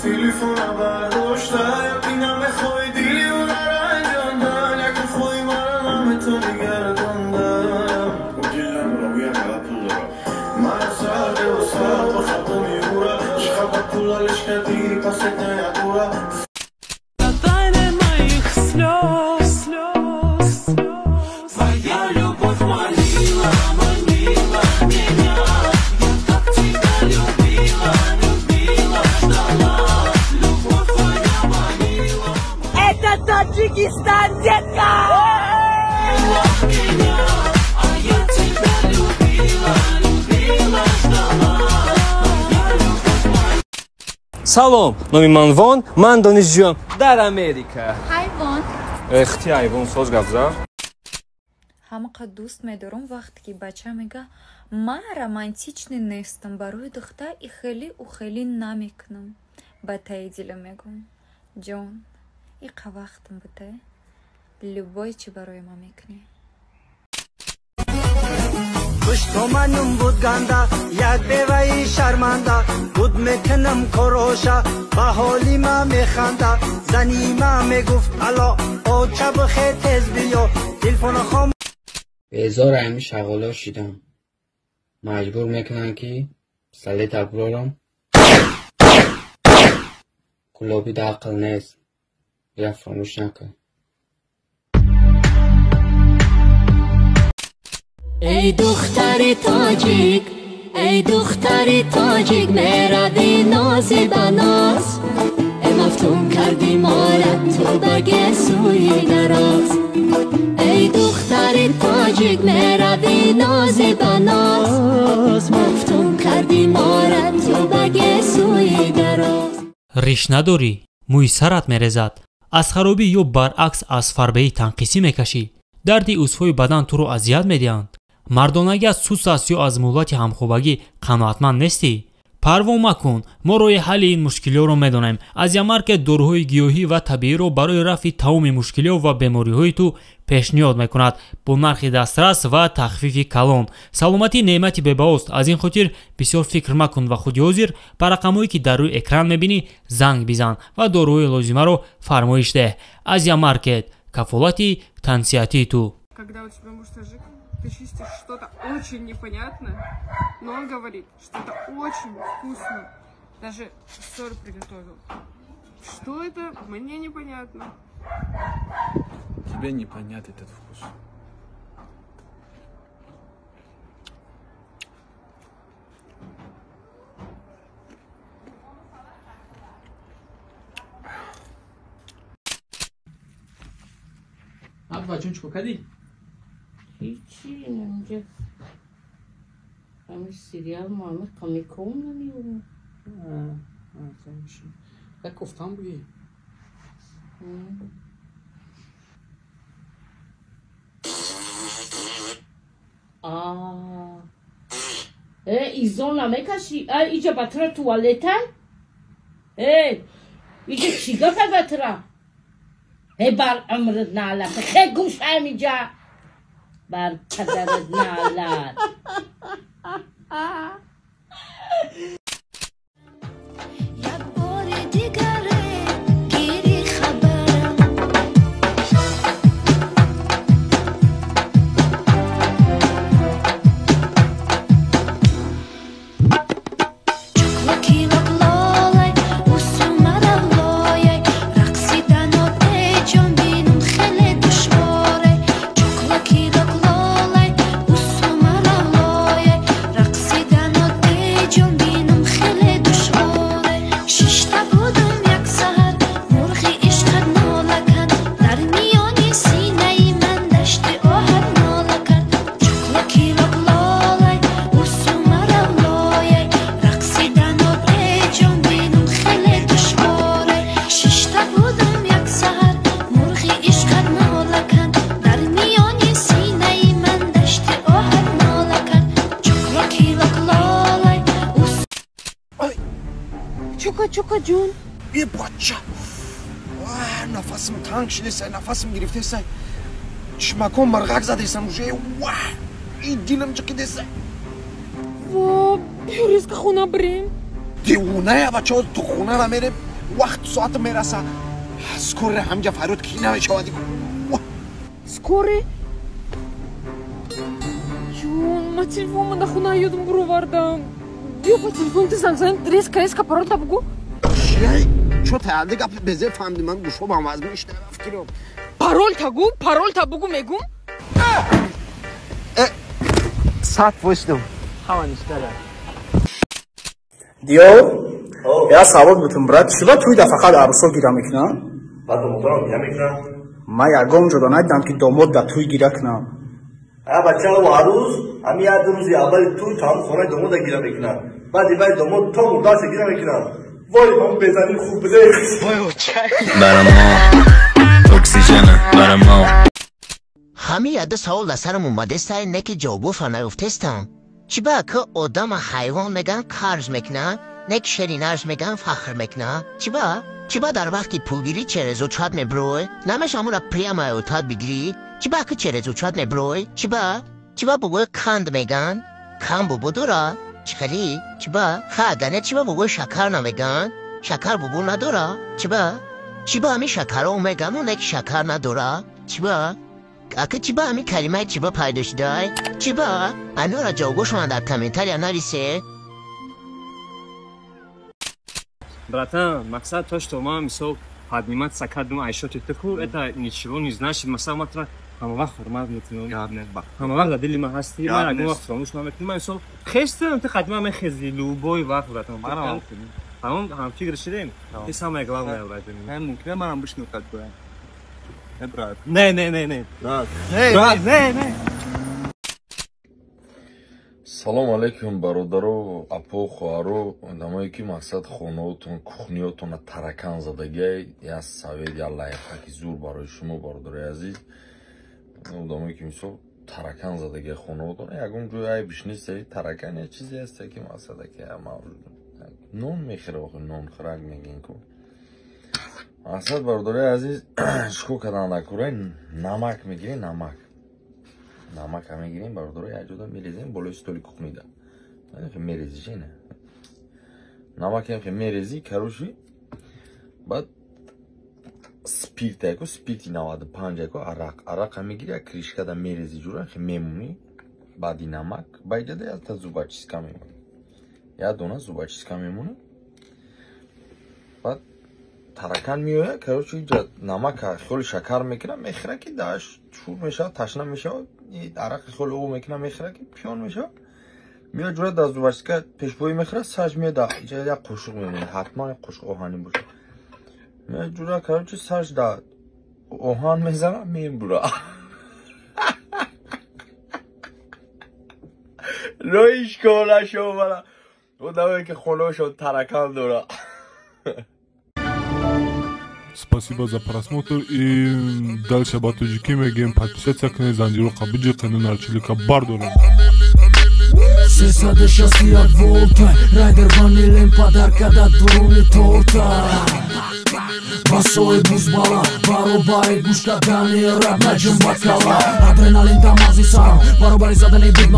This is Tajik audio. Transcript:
تلفنم برداشتم اینم خویدی و نرنجاندن یکم خوی منم تو نگرداندم و گلم رو یک پول من سرده و سر و خط میگوره شخبت پولالش کردی پس نیدوره Таджикистан, детка! Салом, номи ман Вон, ман донишҷӯям дар Америка. Ҳайвон. Эхти ҳайвон соз гапза. Ҳамақа дӯст медорам вақте ки бача мега ман романтичный нестам, барои духтар и хеле намекунам. Ба таи дила мегӯям ҷон иқа вақтам буде любой чӣ барои ма мекунӣ пуштоманум буд ганда як беваи шарманда буд мекунам короша ба ҳоли ма механда зани ма мегуфт алло оча бихе тез биё телефона хом безор ҳами шағоло шидам маҷбур мекунам ки салета бурорам кулоби дақл нест я фромӯш накун ای دختر تاجیک ای دختر تاجیک میروی ناز بناز مفتون کردی مارت تو بگه سوی دراز ای دختر تاجیک میروی ناز بناز مفتون کردی مارت تو بگه سوی دراز ریش نداری موی سرت میرزد از خرابی یا برعکس از فربهی تنقیسی میکشی دردی عضوهای بدن تو رو اذیت میدهند مردانگی از سوس است یا از مولات همخوابگی قناعتمند نیستی پروا مکن ما روی حل این مشکلات رو میدونیم از یامرک داروهای گیاهی و طبیعی رو برای رفع تمام مشکلات و بیماری‌های تو پیشنهاد میکند با نرخ دسترس و تخفیف کلان سلامتی نعمتی بباست از این خاطر بسیار فکر مکن و خودی حاضر بر رقمایی که در روی اکران میبینی زنگ بزن و داروهای لازمه رو فرمایش ده از یامرک کفالتی تنسیتی تو Ты чистишь что-то очень непонятное, но он говорит, что это очень вкусно. Даже сыр приготовил. Что это? Мне непонятно. Тебе непонятен этот вкус. Abba, جون چیکار کردی؟ هیچی اینجا همین سریال محمد کامیکون نمی‌بینم یک گفتم بگی ایزون نمیکشی اینجا بطره توالته اینجا چی گفت بطره بر عمرت نعلت خیلی گوش همینجا بر پدرت نعلت چوکا جون ای بچه نفسم تنگ شده سای نفسم گرفته سای چشمکم مرغک زده سم روشه این دیلم چکیده سای وا بیاریز که خونه بریم دیوونه بچه ها تو خونه را میریم وقت ساعت میرسه سکوری همجا فرود کی نمیشود Скорый? Чё, на телефон нахуй едем грувардам. Бью по телефону ты занзан резко пароль табугу. چیه؟ چو تهنده گپ بزه فهمدی من گوشو با مزمون اشتره بفکرم Пароль табугу мегум. ساعت وشتم Хаван ишкара. دیو یا سوال بودم برات چرا توی دفعه فقط عروسا گیرا میکنن؟ بعد دامادم گیرا میکنن؟ من یکم جدا ندیدم که داماد در توی گیرا کنم. بچه ها و عروس همی یه روزی اول توی تام خونه داماد گیرا میکنن. بعدی باید داماد تا مرداش گیرا میکنن. وای هم بزنی خوب بده. وای چای. برای ما اکسیژن برای ما. همه یاد سوال سرم اومده سر نک جوابو فنگفتستم. چی با که آدم حیوان میگن کارز میکنن، نک شرینارز میگن فخر میکنن. چی با در وقتی پولگیری چرز و چاد میبروی، نمش همون پریام اوتاد بگیری. چی با که چرز و چاد میبروی، چی با بگوی کند میگن، کند بگو دورا. چی با خدانه چی با بگوی شکر نمیگن، شکر بگو ندورا. چی با همی شکر رو میگن و نک شکر ندورا. اگه چی با همی کلمه چی با پیداش دای؟ چی با؟ انو را جاوگوش من در کامنتر یا نریسه؟ Братан, мақсад то, что мама мисол подниматься к одному, а еще ты такой, это ничего не значит. Масал матра, хамавах хурмат митнун. Хамавах дадили махасти, мара гуах фрамуш мамет. Мисол, хестен ты хадма мы хезли любой вах, братан. Хам фигр ширим. И самое главное, братан. ممکنه منم بهش نکات کنم. برات. نه. برات. نه. салом алейкум бародару апо хоҳару одамое ки мақсад хонаотон кухниотона таракан задагиай я совет я лайфхаки зур барои шумо бародари азиз одамое ки мисол таракан задагиай хонаотона ягон ҷои айбиш нестаи таракан я чизе ҳаста ки мақсадаки нон мехӯра охи нон хӯрак мегин ку мақсад бародари азиз чикор кардан накурай намак мегирӣ намак ҳам мегирем бародаро як ҷода мерезем болои столи кухнида мерези чӣ не намак ҳам мерези кароши баъд спирт яко спирти 95 яко арақ ҳам мегири як кришкада мерези ҷура мемонӣ баъди намак байҷада якта зубачиска мемонӣ як дона зубачиска мемонӣ баъд таракан меояд карочи ҷа намак хели шакар мекунам мехӯра ки даш чур мешавад ташна мешавад арақи хели об мекунам мехӯра ки пиён мешавад меояд ҷура дар зубачиска пешбоӣ мехӯра саж меояд иҷа як қошуқ мемонад ҳатман як қошуқ оҳанӣ бошад меояд ҷура карочи саж дар оҳан мезанам мебура роишкона шомара одамое ки хонаошон таракан дора. Спасибо за просмотр и дальше об таджики мегем подписаться к Занжиру Кабиджи канал Чилика Бардора. 360 volta Райдер ванилен подарка да дуруни торта Басои бузбала баробари гушка дани раб наҷм бакала Адреналин тамази сарам баробари задани буд